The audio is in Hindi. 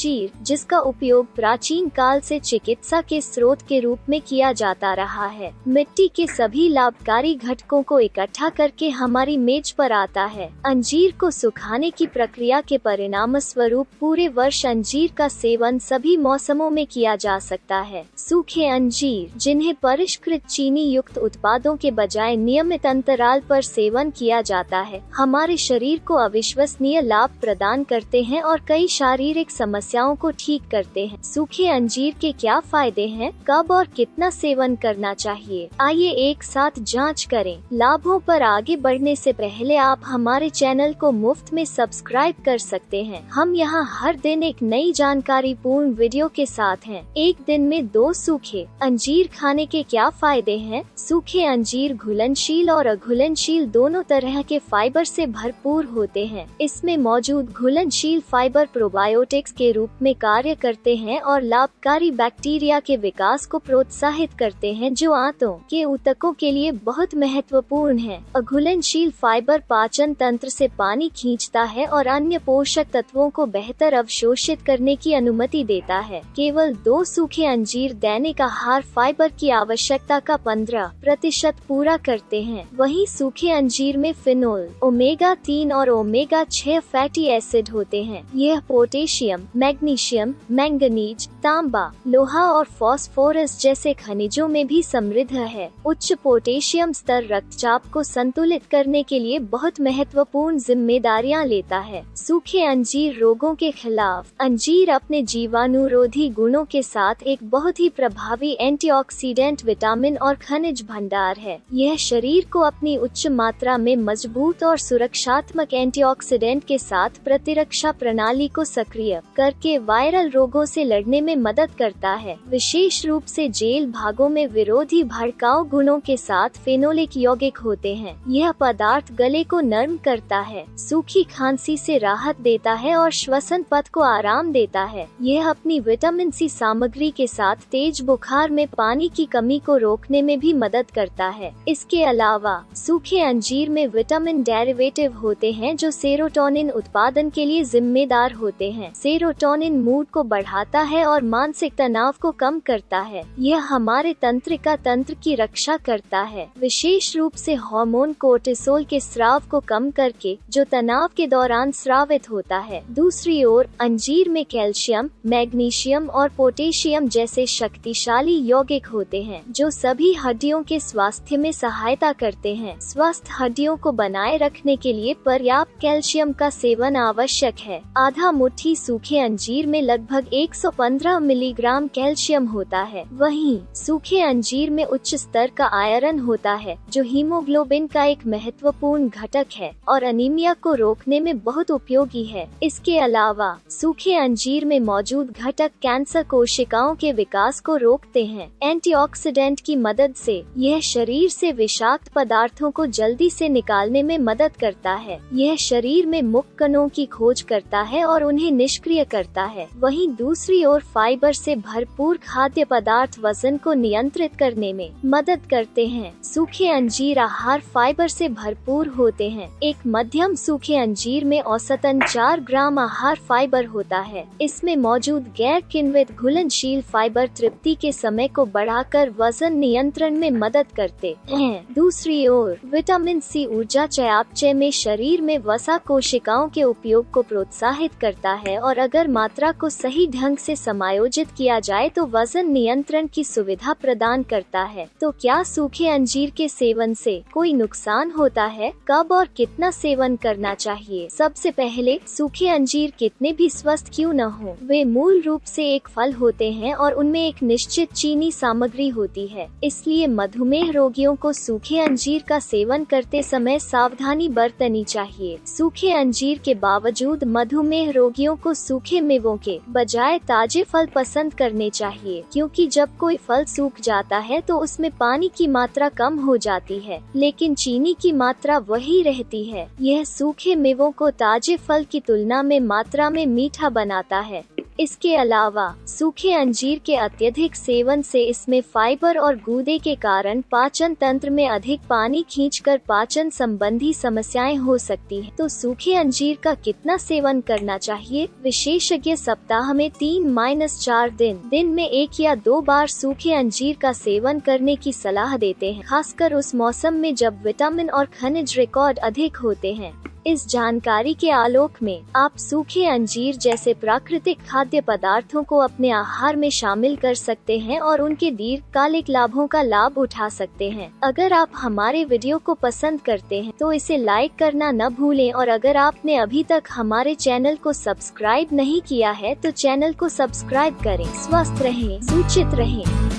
अंजीर, जिसका उपयोग प्राचीन काल से चिकित्सा के स्रोत के रूप में किया जाता रहा है, मिट्टी के सभी लाभकारी घटकों को इकट्ठा करके हमारी मेज पर आता है। अंजीर को सुखाने की प्रक्रिया के परिणाम स्वरूप पूरे वर्ष अंजीर का सेवन सभी मौसमों में किया जा सकता है। सूखे अंजीर, जिन्हें परिष्कृत चीनी युक्त उत्पादों के बजाय नियमित अंतराल पर सेवन किया जाता है, हमारे शरीर को अविश्वसनीय लाभ प्रदान करते हैं और कई शारीरिक समस्याओं को ठीक करते हैं। सूखे अंजीर के क्या फायदे हैं, कब और कितना सेवन करना चाहिए, आइए एक साथ जांच करें। लाभों पर आगे बढ़ने से पहले आप हमारे चैनल को मुफ्त में सब्सक्राइब कर सकते हैं। हम यहाँ हर दिन एक नई जानकारी पूर्ण वीडियो के साथ हैं। एक दिन में 2 सूखे अंजीर खाने के क्या फायदे हैं? सूखे अंजीर घुलनशील और अघुलनशील दोनों तरह के फाइबर से भरपूर होते हैं। इसमें मौजूद घुलनशील फाइबर प्रोबायोटिक्स के रूप में कार्य करते हैं और लाभकारी बैक्टीरिया के विकास को प्रोत्साहित करते हैं, जो आंतों के ऊतकों के लिए बहुत महत्वपूर्ण है। अघुलनशील फाइबर पाचन तंत्र से पानी खींचता है और अन्य पोषक तत्वों को बेहतर अवशोषित करने की अनुमति देता है। केवल 2 सूखे अंजीर दैनिक आहार फाइबर की आवश्यकता का 15% पूरा करते हैं। वहीं सूखे अंजीर में फिनोल, ओमेगा 3 और ओमेगा 6 फैटी एसिड होते हैं। यह पोटेशियम, मैग्नीशियम, मैंगनीज, तांबा, लोहा और फास्फोरस जैसे खनिजों में भी समृद्ध है। उच्च पोटेशियम स्तर रक्तचाप को संतुलित करने के लिए बहुत महत्वपूर्ण जिम्मेदारियां लेता है। सूखे अंजीर रोगों के खिलाफ, अंजीर अपने जीवाणुरोधी गुणों के साथ एक बहुत ही प्रभावी एंटीऑक्सीडेंट, विटामिन और खनिज भंडार है। यह शरीर को अपनी उच्च मात्रा में मजबूत और सुरक्षात्मक एंटीऑक्सीडेंट के साथ प्रतिरक्षा प्रणाली को सक्रिय करके वायरल रोगों से लड़ने में मदद करता है। विशेष रूप से जेल भागों में विरोधी भड़काऊ गुणों के साथ फेनोलिक यौगिक होते हैं। यह पदार्थ गले को नरम करता है, सूखी खांसी से राहत देता है और श्वसन पथ को आराम देता है। यह अपनी विटामिन सी सामग्री के साथ तेज बुखार में पानी की कमी को रोकने में भी मदद करता है। इसके अलावा सूखे अंजीर में विटामिन डेरिवेटिव होते हैं जो सेरोटोनिन उत्पादन के लिए जिम्मेदार होते हैं। सेरोटोनिन मूड को बढ़ाता है और मानसिक तनाव को कम करता है। यह हमारे तंत्रिका तंत्र की रक्षा करता है, विशेष रूप से हार्मोन कोर्टिसोल के स्राव को कम करके, जो तनाव के दौरान स्रावित होता है। दूसरी ओर अंजीर में कैल्शियम, मैग्नीशियम और पोटेशियम जैसे शक्तिशाली यौगिक होते हैं, जो सभी हड्डियों के स्वास्थ्य में सहायता करते हैं। स्वस्थ हड्डियों को बनाए रखने के लिए पर्याप्त कैल्शियम का सेवन आवश्यक है। आधा मुट्ठी सूखे अंजीर में लगभग 115 मिलीग्राम कैल्शियम होता है। वहीं सूखे अंजीर में उच्च स्तर का आयरन होता है, जो हीमोग्लोबिन का एक महत्वपूर्ण घटक है और अनीमिया को रोकने में बहुत उपयोगी है। इसके अलावा सूखे अंजीर में मौजूद घटक कैंसर कोशिकाओं के विकास को रोकते हैं। एंटीऑक्सीडेंट की मदद से यह शरीर से विषाक्त पदार्थों को जल्दी से निकालने में मदद करता है। यह शरीर में मुक्त कणों की खोज करता है और उन्हें निष्क्रिय करता है। वहीं दूसरी ओर फाइबर से भरपूर खाद्य पदार्थ वजन को नियंत्रित करने में मदद करते हैं। सूखे अंजीर आहार फाइबर से भरपूर होते हैं। एक मध्यम सूखे अंजीर में औसतन 4 ग्राम आहार फाइबर होता है। इसमें मौजूद गैर किण्वित घुलनशील फाइबर तृप्ति के समय को बढ़ाकर वजन नियंत्रण में मदद करते हैं। दूसरी ओर विटामिन सी ऊर्जा चयापचय में शरीर में वसा कोशिकाओं के उपयोग को प्रोत्साहित करता है और अगर मात्रा को सही ढंग से समायोजित किया जाए तो वजन नियंत्रण की सुविधा प्रदान करता है। तो क्या सूखे अंजीर के सेवन से कोई नुकसान होता है? कब और कितना सेवन करना चाहिए? सबसे पहले, सूखे अंजीर कितने भी स्वस्थ क्यों न हो, वे मूल रूप से एक फल होते हैं और उनमें एक निश्चित चीनी सामग्री होती है। इसलिए मधुमेह रोगियों को सूखे अंजीर का सेवन करते समय सावधानी बरतनी चाहिए। सूखे अंजीर के बावजूद मधुमेह रोगियों को सूखे मेवों के बजाय ताजे फल पसंद करने चाहिए, क्योंकि जब कोई फल सूख जाता है तो उसमें पानी की मात्रा कम हो जाती है, लेकिन चीनी की मात्रा वही रहती है। यह सूखे मेवों को ताजे फल की तुलना में मात्रा में मीठा बनाता है। इसके अलावा सूखे अंजीर के अत्यधिक सेवन से इसमें फाइबर और गूदे के कारण पाचन तंत्र में अधिक पानी खींचकर पाचन संबंधी समस्याएं हो सकती हैं। तो सूखे अंजीर का कितना सेवन करना चाहिए? विशेषज्ञ सप्ताह में 3-4 दिन में 1 या 2 बार सूखे अंजीर का सेवन करने की सलाह देते हैं, खासकर उस मौसम में जब विटामिन और खनिज रिकॉर्ड अधिक होते हैं। इस जानकारी के आलोक में आप सूखे अंजीर जैसे प्राकृतिक खाद्य पदार्थों को अपने आहार में शामिल कर सकते हैं और उनके दीर्घकालिक लाभों का लाभ उठा सकते हैं। अगर आप हमारे वीडियो को पसंद करते हैं तो इसे लाइक करना न भूलें और अगर आपने अभी तक हमारे चैनल को सब्सक्राइब नहीं किया है तो चैनल को सब्सक्राइब करें। स्वस्थ रहें, सूचित रहें।